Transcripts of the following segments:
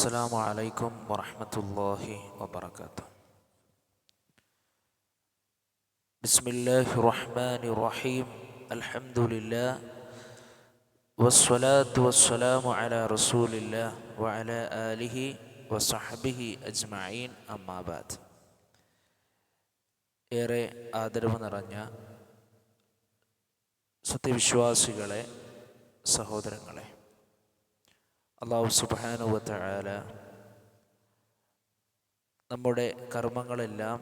السلام عليكم ورحمة الله وبركاته. بسم الله الرحمن الرحيم. الحمد لله والصلاة والسلام على رسول الله وعلى آله وصحبه أجمعين. أما بعد. ഏറെ ആദരവ് നിറഞ്ഞ സത്യവിശ്വാസികളെ, സഹോദരങ്ങളെ, അല്ലാഹു സുബ്ഹാനഹു വ തആല നമ്മുടെ കർമ്മങ്ങളെല്ലാം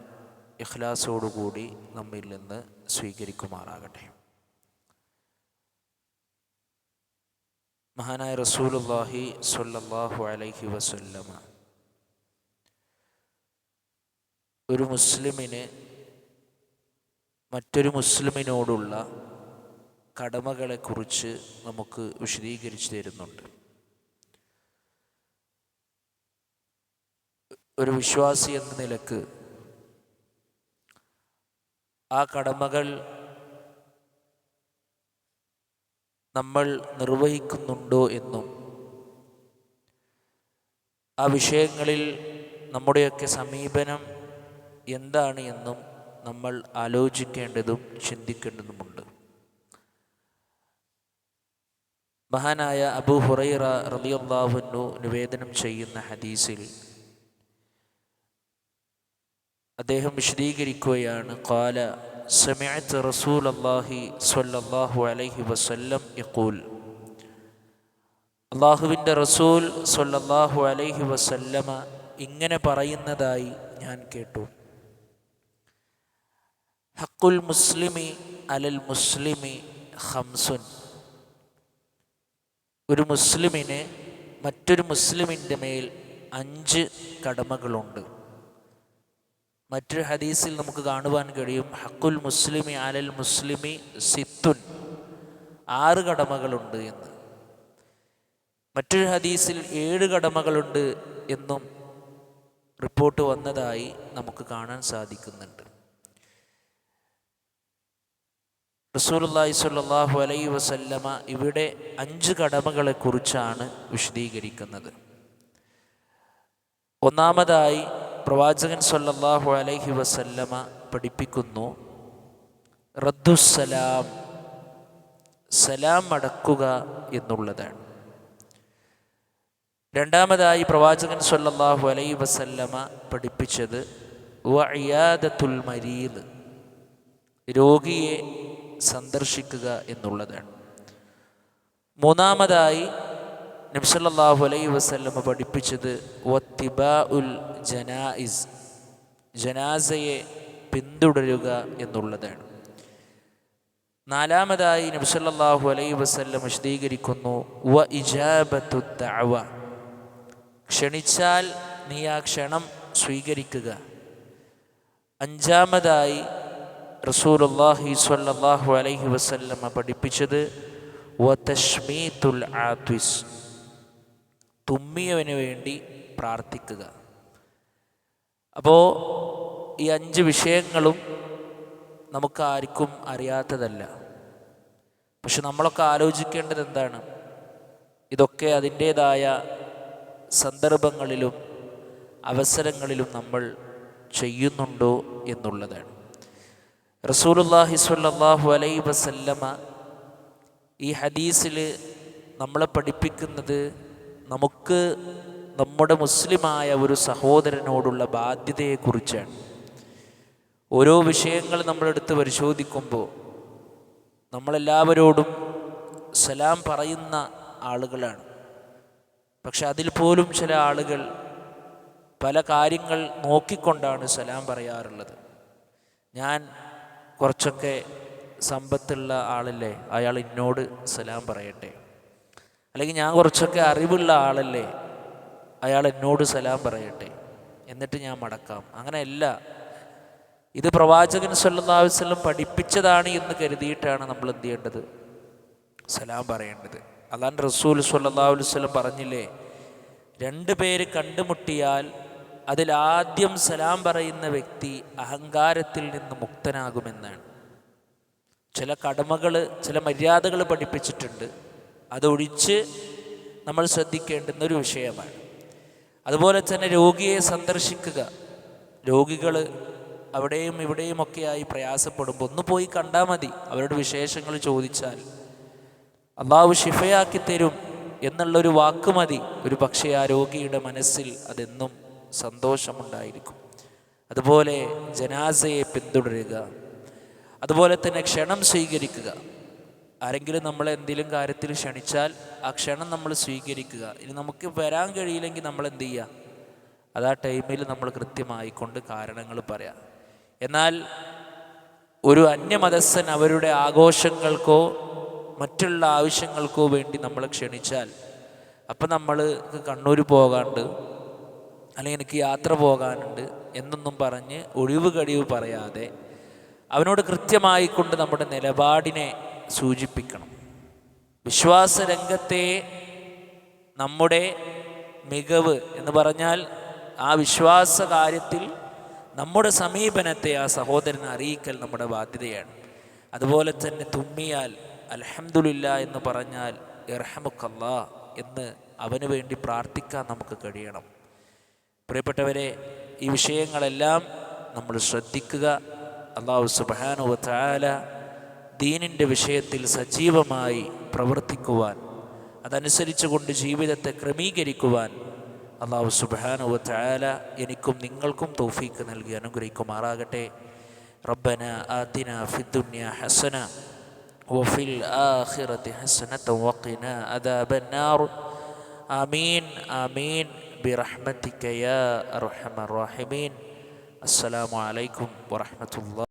ഇഖ്ലാസോടുകൂടി നമ്മിൽ നിന്ന് സ്വീകരിക്കുമാറാകട്ടെ. മഹാനായ റസൂലുള്ളാഹി സ്വല്ലല്ലാഹു അലൈഹി വസല്ലമ ഒരു മുസ്ലിമിന് മറ്റൊരു മുസ്ലിമിനോടുള്ള കടമകളെക്കുറിച്ച് നമുക്ക് വിശദീകരിച്ചു തരുന്നുണ്ട്. ഒരു വിശ്വാസി എന്ന നിലക്ക് ആ കടമകൾ നമ്മൾ നിർവഹിക്കുന്നുണ്ടോ എന്നും ആ വിഷയങ്ങളിൽ നമ്മുടെയൊക്കെ സമീപനം എന്താണ് എന്നും നമ്മൾ ആലോചിക്കേണ്ടതും ചിന്തിക്കേണ്ടതുമുണ്ട്. മഹാനായ അബൂ ഹുറൈറ റളിയല്ലാഹു അൻഹു നിവേദനം ചെയ്യുന്ന ഹദീസിൽ അദ്ദേഹം വിശദീകരിക്കുകയാണ്, ഖാല സമിഅ്തു റസൂലല്ലാഹി സ്വല്ലല്ലാഹു അലൈഹി വസല്ലം യഖൂൽ, അല്ലാഹുവിൻ്റെ റസൂൽ സ്വല്ലല്ലാഹു അലൈഹി വസല്ലമ ഇങ്ങനെ പറയുന്നതായി ഞാൻ കേട്ടു. ഹഖുൽ മുസ്ലിമി അലൽ മുസ്ലിമി ഖംസുൻ, ഒരു മുസ്ലിമിന് മറ്റൊരു മുസ്ലിമിൻ്റെ മേൽ 5 കടമകളുണ്ട്. മറ്റൊരു ഹദീസിൽ നമുക്ക് കാണുവാൻ കഴിയും ഹഖുൽ മുസ്ലിമി അലൽ മുസ്ലിമി സിത്തുൻ, 6 കടമകളുണ്ട് എന്ന്. മറ്റൊരു ഹദീസിൽ 7 കടമകളുണ്ട് എന്നും റിപ്പോർട്ട് വന്നതായി നമുക്ക് കാണാൻ സാധിക്കുന്നുണ്ട്. റസൂലുള്ളാഹി സ്വല്ലല്ലാഹു അലൈഹി വസല്ലമ ഇവിടെ 5 കടമകളെക്കുറിച്ചാണ് വിശദീകരിക്കുന്നത്. ഒന്നാമതായി പ്രവാചകൻ സ്വല്ലല്ലാഹു അലൈഹി വസല്ലമ പഠിപ്പിക്കുന്നു റദ്ദുസ്സലാം, സലാം മടക്കുക എന്നുള്ളതാണ്. രണ്ടാമതായി പ്രവാചകൻ സ്വല്ലല്ലാഹു അലൈഹി വസല്ലമ പഠിപ്പിച്ചത് വഇയാദത്തുൽ മരീദ്, രോഗിയെ സന്ദർശിക്കുക എന്നുള്ളതാണ്. മൂന്നാമതായി നബി സല്ലല്ലാഹു അലൈഹി വസല്ലമ പഠിപ്പിച്ചത് വത്തിബാഉൽ ജനായിസ്, ജനാസയെ പിന്തുടരുക എന്നുള്ളതാണ്. നാലാമതായി നബി സല്ലല്ലാഹു അലൈഹി വസല്ലം വിശദീകരിക്കുന്നു വ ഇജാബത്തു ദഅവ, ക്ഷണിച്ചാൽ നീ ആ ക്ഷണം സ്വീകരിക്കുക. അഞ്ചാമതായി റസൂലുള്ളാഹി സ്വല്ലല്ലാഹു അലൈഹി വസല്ലമ പഠിപ്പിച്ചത് വ തശ്മീതുൽ ആത്വിസ്, തുമ്മിയവന് വേണ്ടി പ്രാർത്ഥിക്കുക. അപ്പോൾ ഈ 5 വിഷയങ്ങളും നമുക്കാർക്കും അറിയാത്തതല്ല. പക്ഷെ നമ്മളൊക്കെ ആലോചിക്കേണ്ടത് എന്താണ്? ഇതൊക്കെ അതിൻ്റേതായ സന്ദർഭങ്ങളിലും അവസരങ്ങളിലും നമ്മൾ ചെയ്യുന്നുണ്ടോ എന്നുള്ളതാണ്. റസൂലുള്ളാഹി സ്വല്ലല്ലാഹു അലൈഹി വസല്ലമ ഈ ഹദീസിൽ നമ്മളെ പഠിപ്പിക്കുന്നത് നമുക്ക് നമ്മുടെ മുസ്ലിമായ ഒരു സഹോദരനോടുള്ള ബാധ്യതയെക്കുറിച്ചാണ്. ഓരോ വിഷയങ്ങൾ നമ്മളെടുത്ത് പരിശോധിക്കുമ്പോൾ നമ്മളെല്ലാവരോടും സലാം പറയുന്ന ആളുകളാണ്. പക്ഷെ അതിൽ പോലും ചില ആളുകൾ പല കാര്യങ്ങൾ നോക്കിക്കൊണ്ടാണ് സലാം പറയാറുള്ളത്. ഞാൻ കുറച്ചൊക്കെ സമ്പത്തുള്ള ആളല്ലേ, അയാൾ എന്നോട് സലാം പറയട്ടെ. അല്ലെങ്കിൽ ഞാൻ കുറച്ചൊക്കെ അറിവുള്ള ആളല്ലേ, അയാൾ എന്നോട് സലാം പറയട്ടെ, എന്നിട്ട് ഞാൻ മടക്കാം. അങ്ങനെയല്ല. ഇത് പ്രവാചകൻ സ്വല്ലല്ലാഹു അലൈഹി വസല്ലം പഠിപ്പിച്ചതാണ് എന്ന് കരുതിയിട്ടാണ് നമ്മൾ എന്ത് ചെയ്യേണ്ടത്? സലാം പറയേണ്ടത്. അല്ലാണ്ട് റസൂൽ സ്വല്ലല്ലാഹു അലൈഹി വസല്ലം പറഞ്ഞില്ലേ, 2 പേര് കണ്ടുമുട്ടിയാൽ അതിലാദ്യം സലാം പറയുന്ന വ്യക്തി അഹങ്കാരത്തിൽ നിന്ന് മുക്തനാകുമെന്നാണ്. ചില കടമകൾ, ചില മര്യാദകൾ പഠിപ്പിച്ചിട്ടുണ്ട്. അതൊഴിച്ച് നമ്മൾ ശ്രദ്ധിക്കേണ്ടുന്നൊരു വിഷയമാണ്. അതുപോലെ തന്നെ രോഗിയെ സന്ദർശിക്കുക. രോഗികൾ അവിടെയും ഇവിടെയുമൊക്കെയായി പ്രയാസപ്പെടുമ്പോൾ ഒന്ന് പോയി കണ്ടാൽ മതി. അവരുടെ വിശേഷങ്ങൾ ചോദിച്ചാൽ അള്ളാഹു ശിഫയാക്കി തരും എന്നുള്ളൊരു വാക്ക് മതി. ഒരു പക്ഷേ ആ രോഗിയുടെ മനസ്സിൽ അതെന്നും സന്തോഷമുണ്ടായിരിക്കും. അതുപോലെ ജനാസയെ പിന്തുടരുക. അതുപോലെ തന്നെ ക്ഷണം സ്വീകരിക്കുക. ആരെങ്കിലും നമ്മളെ എന്തെങ്കിലും കാര്യത്തിൽ ക്ഷണിച്ചാൽ ആ ക്ഷണം നമ്മൾ സ്വീകരിക്കുക. ഇനി നമുക്ക് വരാൻ കഴിയില്ലെങ്കിൽ നമ്മൾ എന്ത് ചെയ്യുക? അത് ആ ടൈമിൽ നമ്മൾ കൃത്യമായിക്കൊണ്ട് കാരണങ്ങൾ പറയാം. എന്നാൽ ഒരു അന്യമതസ്ഥൻ അവരുടെ ആഘോഷങ്ങൾക്കോ മറ്റുള്ള ആവശ്യങ്ങൾക്കോ വേണ്ടി നമ്മളെ ക്ഷണിച്ചാൽ അപ്പം നമ്മൾ കണ്ണൂർ പോകാണ്ട് അല്ലെങ്കിൽ എനിക്ക് യാത്ര പോകാനുണ്ട് എന്നൊന്നും പറഞ്ഞ് ഒഴിവ് കഴിവ് പറയാതെ അവനോട് കൃത്യമായിക്കൊണ്ട് നമ്മുടെ നിലപാടിനെ സൂചിപ്പിക്കണം. വിശ്വാസരംഗത്തെ നമ്മുടെ മികവ് എന്ന് പറഞ്ഞാൽ ആ വിശ്വാസ കാര്യത്തിൽ നമ്മുടെ സമീപനത്തെ ആ സഹോദരനെ അറിയിക്കൽ നമ്മുടെ ബാധ്യതയാണ്. അതുപോലെ തന്നെ തുമ്മിയാൽ അൽഹംദുലില്ലാ എന്ന് പറഞ്ഞാൽ ഇർഹമുക്കല്ലാ എന്ന് അവന് വേണ്ടി പ്രാർത്ഥിക്കാൻ നമുക്ക് കഴിയണം. പ്രിയപ്പെട്ടവരെ, ഈ വിഷയങ്ങളെല്ലാം നമ്മൾ ശ്രദ്ധിക്കുക. അല്ലാഹു സുബ്ഹാനഹു വ തആല ദീനിൻ്റെ വിഷയത്തിൽ സജീവമായി പ്രവർത്തിക്കുവാൻ, അതനുസരിച്ച് കൊണ്ട് ജീവിതത്തെ ക്രമീകരിക്കുവാൻ അല്ലാഹു സുബ്ഹാനഹു വ തആല എനിക്കും നിങ്ങൾക്കും തൗഫീക്ക് നൽകി അനുഗ്രഹിക്കുമാറാകട്ടെ. റബ്ബന ആതിന ഫിദ്ദുനിയ ഹസന വഫിൽ ആഖിറതി ഹസനത വഖിനാ അദാബന്നാർ. ആമീൻ ആമീൻ ബിറഹ്മതിക യാ അർഹമർ റഹീമീൻ. അസ്സലാമു അലൈക്കും വറഹ്മത്തുള്ളാഹി